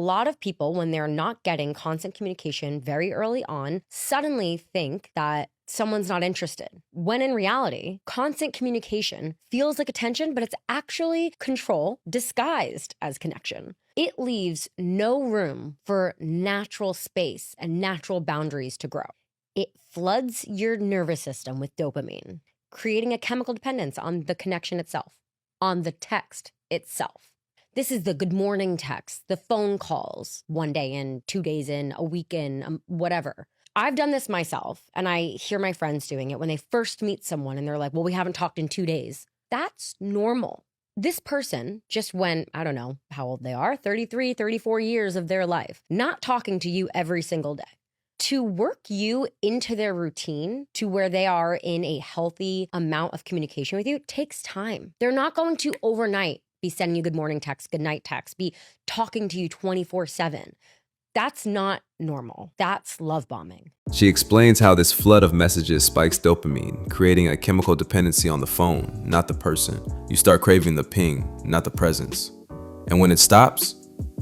lot of people, when they're not getting constant communication very early on, suddenly think that someone's not interested. When in reality, constant communication feels like attention, but it's actually control disguised as connection. It leaves no room for natural space and natural boundaries to grow. It floods your nervous system with dopamine, creating a chemical dependence on the connection itself, on the text itself. This is the good morning text, the phone calls, 1 day in, 2 days in, a week in, whatever. I've done this myself, and I hear my friends doing it when they first meet someone and they're like, well, we haven't talked in 2 days. That's normal. This person just went, I don't know how old they are, 33, 34 years of their life, not talking to you every single day. To work you into their routine to where they are in a healthy amount of communication with you takes time. They're not going to overnight be sending you good morning text, good night text, be talking to you 24/7. That's not normal. That's love bombing. She explains how this flood of messages spikes dopamine, creating a chemical dependency on the phone, not the person. You start craving the ping, not the presence. And when it stops,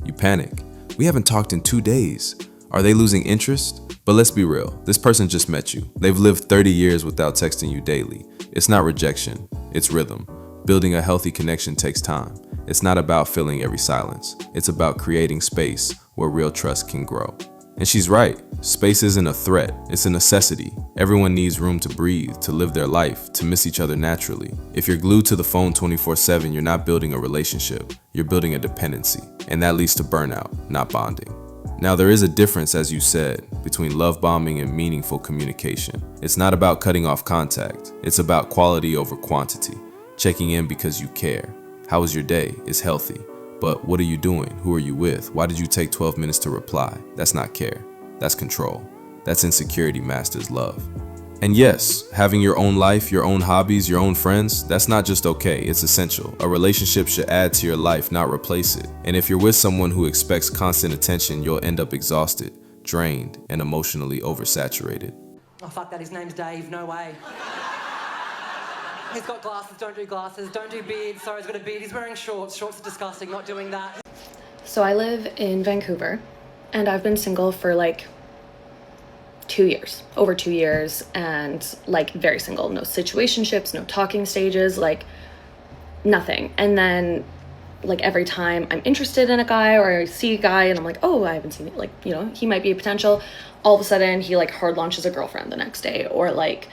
you panic. We haven't talked in 2 days. Are they losing interest? But let's be real, this person just met you. They've lived 30 years without texting you daily. It's not rejection, it's rhythm. Building a healthy connection takes time. It's not about filling every silence. It's about creating space where real trust can grow. And she's right, space isn't a threat, it's a necessity. Everyone needs room to breathe, to live their life, to miss each other naturally. If you're glued to the phone 24/7, you're not building a relationship, you're building a dependency. And that leads to burnout, not bonding. Now, there is a difference, as you said, between love bombing and meaningful communication. It's not about cutting off contact. It's about quality over quantity. Checking in because you care. How was your day? Is healthy. But what are you doing? Who are you with? Why did you take 12 minutes to reply? That's not care. That's control. That's insecurity masters love. And yes, having your own life, your own hobbies, your own friends, that's not just okay, it's essential. A relationship should add to your life, not replace it. And if you're with someone who expects constant attention, you'll end up exhausted, drained, and emotionally oversaturated. Oh fuck that, his name's Dave, no way. He's got glasses, don't do beard, sorry he's got a beard, he's wearing shorts are disgusting, not doing that. So I live in Vancouver, and I've been single for like 2 years, over 2 years, and like very single, no situationships, no talking stages, like nothing. And then like every time I'm interested in a guy or I see a guy and I'm like, oh, I haven't seen it, like, you know, he might be a potential, all of a sudden he like hard launches a girlfriend the next day, or like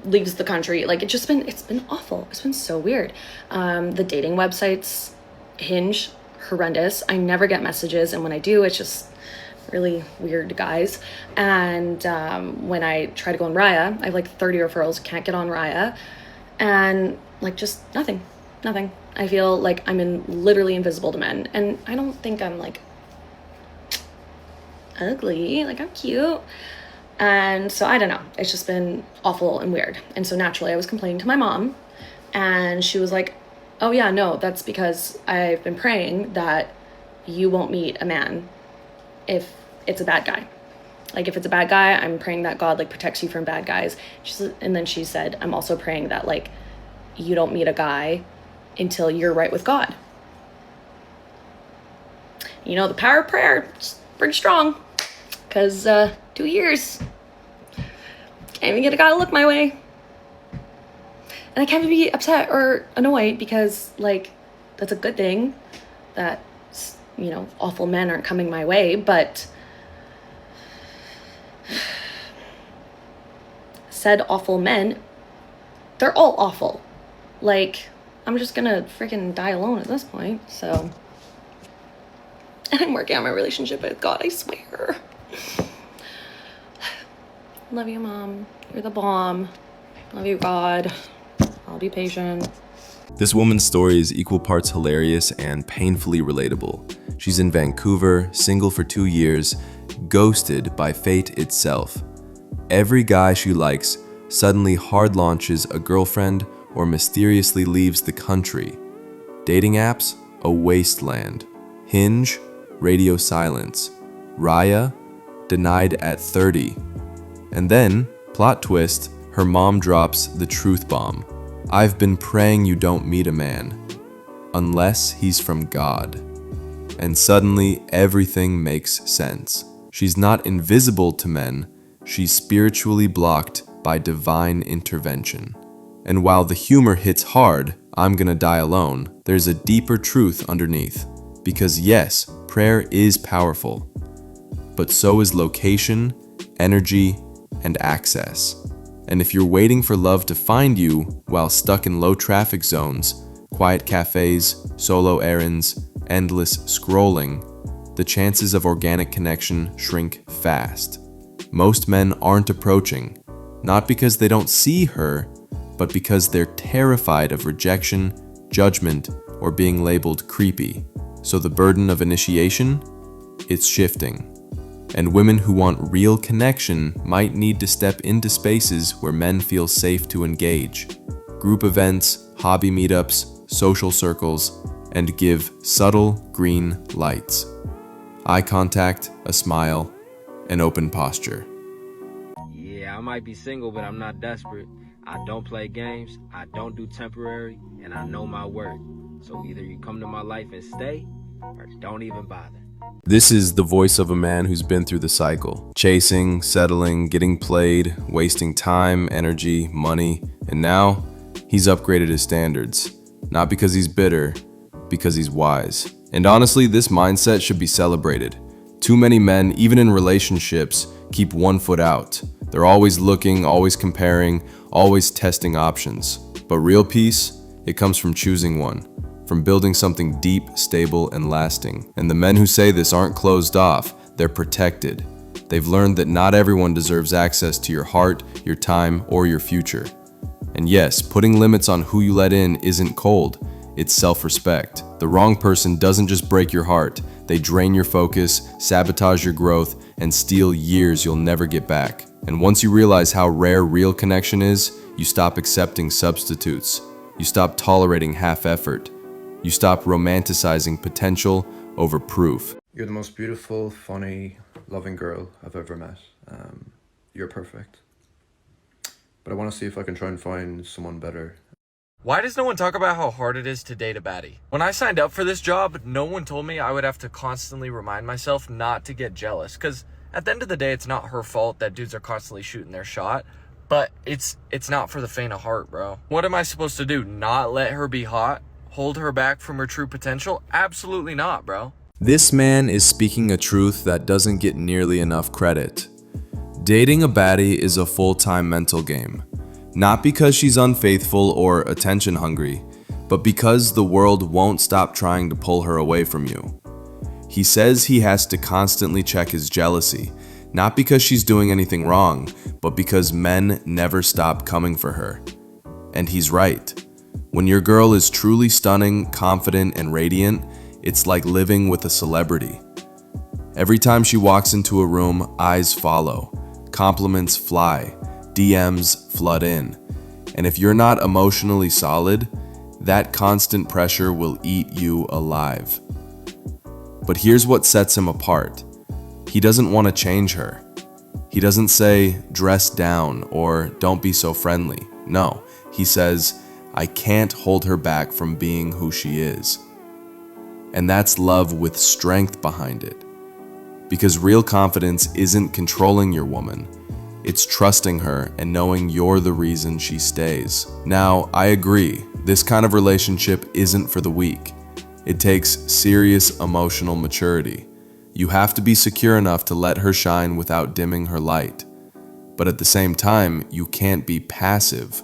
leaves the country. Like it's been awful. It's been so weird. The dating websites, Hinge, horrendous. I never get messages, and when I do, it's just really weird guys. And when I try to go on Raya, I have like 30 referrals, can't get on Raya, and like just nothing. I feel like I'm literally invisible to men, and I don't think I'm like ugly, like I'm cute. And so I don't know, it's just been awful and weird. And so naturally I was complaining to my mom, and she was like, oh yeah, no, that's because I've been praying that you won't meet a man if it's a bad guy. Like if it's a bad guy, I'm praying that God like protects you from bad guys. And then she said, I'm also praying that like you don't meet a guy until you're right with God. You know, the power of prayer is pretty strong, because 2 years, can't even get a guy to look my way. And I can't be upset or annoyed, because like that's a good thing that, you know, awful men aren't coming my way, but said awful men, they're all awful. Like, I'm just gonna freaking die alone at this point, so. And I'm working on my relationship with God, I swear. Love you, Mom. You're the bomb. Love you, God. I'll be patient. This woman's story is equal parts hilarious and painfully relatable. She's in Vancouver, single for 2 years, ghosted by fate itself. Every guy she likes suddenly hard launches a girlfriend or mysteriously leaves the country. Dating apps, a wasteland. Hinge, radio silence. Raya, denied at 30. And then, plot twist, her mom drops the truth bomb. I've been praying you don't meet a man, unless he's from God. and suddenly everything makes sense. She's not invisible to men, she's spiritually blocked by divine intervention. And while the humor hits hard, I'm gonna die alone, there's a deeper truth underneath. Because yes, prayer is powerful, but so is location, energy, and access. And if you're waiting for love to find you while stuck in low traffic zones, quiet cafes, solo errands, endless scrolling, the chances of organic connection shrink fast. Most men aren't approaching, not because they don't see her, but because they're terrified of rejection, judgment, or being labeled creepy. So the burden of initiation? It's shifting. And women who want real connection might need to step into spaces where men feel safe to engage. Group events, hobby meetups, social circles, and give subtle green lights. Eye contact, a smile, an open posture. Yeah, I might be single, but I'm not desperate. I don't play games, I don't do temporary, and I know my worth. So either you come to my life and stay, or don't even bother. This is the voice of a man who's been through the cycle. Chasing, settling, getting played, wasting time, energy, money, and now he's upgraded his standards. Not because he's bitter, because he's wise. And honestly, this mindset should be celebrated. Too many men, even in relationships, keep one foot out. They're always looking, always comparing, always testing options. But real peace, it comes from choosing one, from building something deep, stable, and lasting. And the men who say this aren't closed off, they're protected. They've learned that not everyone deserves access to your heart, your time, or your future. And yes, putting limits on who you let in isn't cold, it's self-respect. The wrong person doesn't just break your heart, they drain your focus, sabotage your growth, and steal years you'll never get back. And once you realize how rare real connection is, you stop accepting substitutes. You stop tolerating half effort. You stop romanticizing potential over proof. You're the most beautiful, funny, loving girl I've ever met. You're perfect. But I want to see if I can try and find someone better. Why does no one talk about how hard it is to date a baddie? When I signed up for this job, no one told me I would have to constantly remind myself not to get jealous. Because at the end of the day, it's not her fault that dudes are constantly shooting their shot. But it's not for the faint of heart, bro. What am I supposed to do? Not let her be hot? Hold her back from her true potential? Absolutely not, bro. This man is speaking a truth that doesn't get nearly enough credit. Dating a baddie is a full-time mental game. Not because she's unfaithful or attention hungry, but because the world won't stop trying to pull her away from you. He says he has to constantly check his jealousy, not because she's doing anything wrong, but because men never stop coming for her. And he's right. When your girl is truly stunning, confident, and radiant, it's like living with a celebrity. Every time she walks into a room, eyes follow, compliments fly, DMs flood in. And if you're not emotionally solid, that constant pressure will eat you alive. But here's what sets him apart. He doesn't want to change her. He doesn't say, dress down or don't be so friendly. No, he says, I can't hold her back from being who she is. And that's love with strength behind it. Because real confidence isn't controlling your woman. It's trusting her and knowing you're the reason she stays. Now, I agree, this kind of relationship isn't for the weak. It takes serious emotional maturity. You have to be secure enough to let her shine without dimming her light. But at the same time, you can't be passive.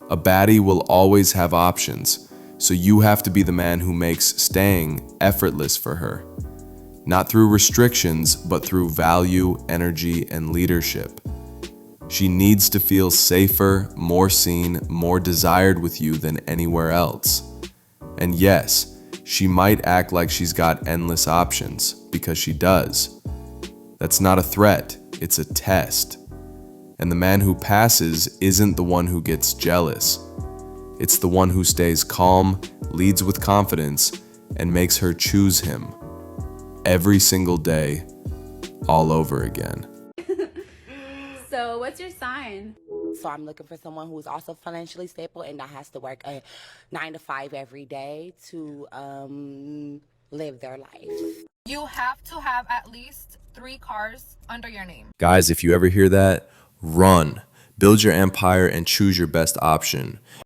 A baddie will always have options, so you have to be the man who makes staying effortless for her. Not through restrictions, but through value, energy, and leadership. She needs to feel safer, more seen, more desired with you than anywhere else. And yes, she might act like she's got endless options, because she does. That's not a threat, it's a test. And the man who passes isn't the one who gets jealous. It's the one who stays calm, leads with confidence, and makes her choose him. Every single day, all over again. So, what's your sign? So I'm looking for someone who's also financially stable and not has to work a 9 to 5 every day to live their life. You have to have at least 3 cars under your name. Guys, if you ever hear that, run. Build your empire and choose your best option.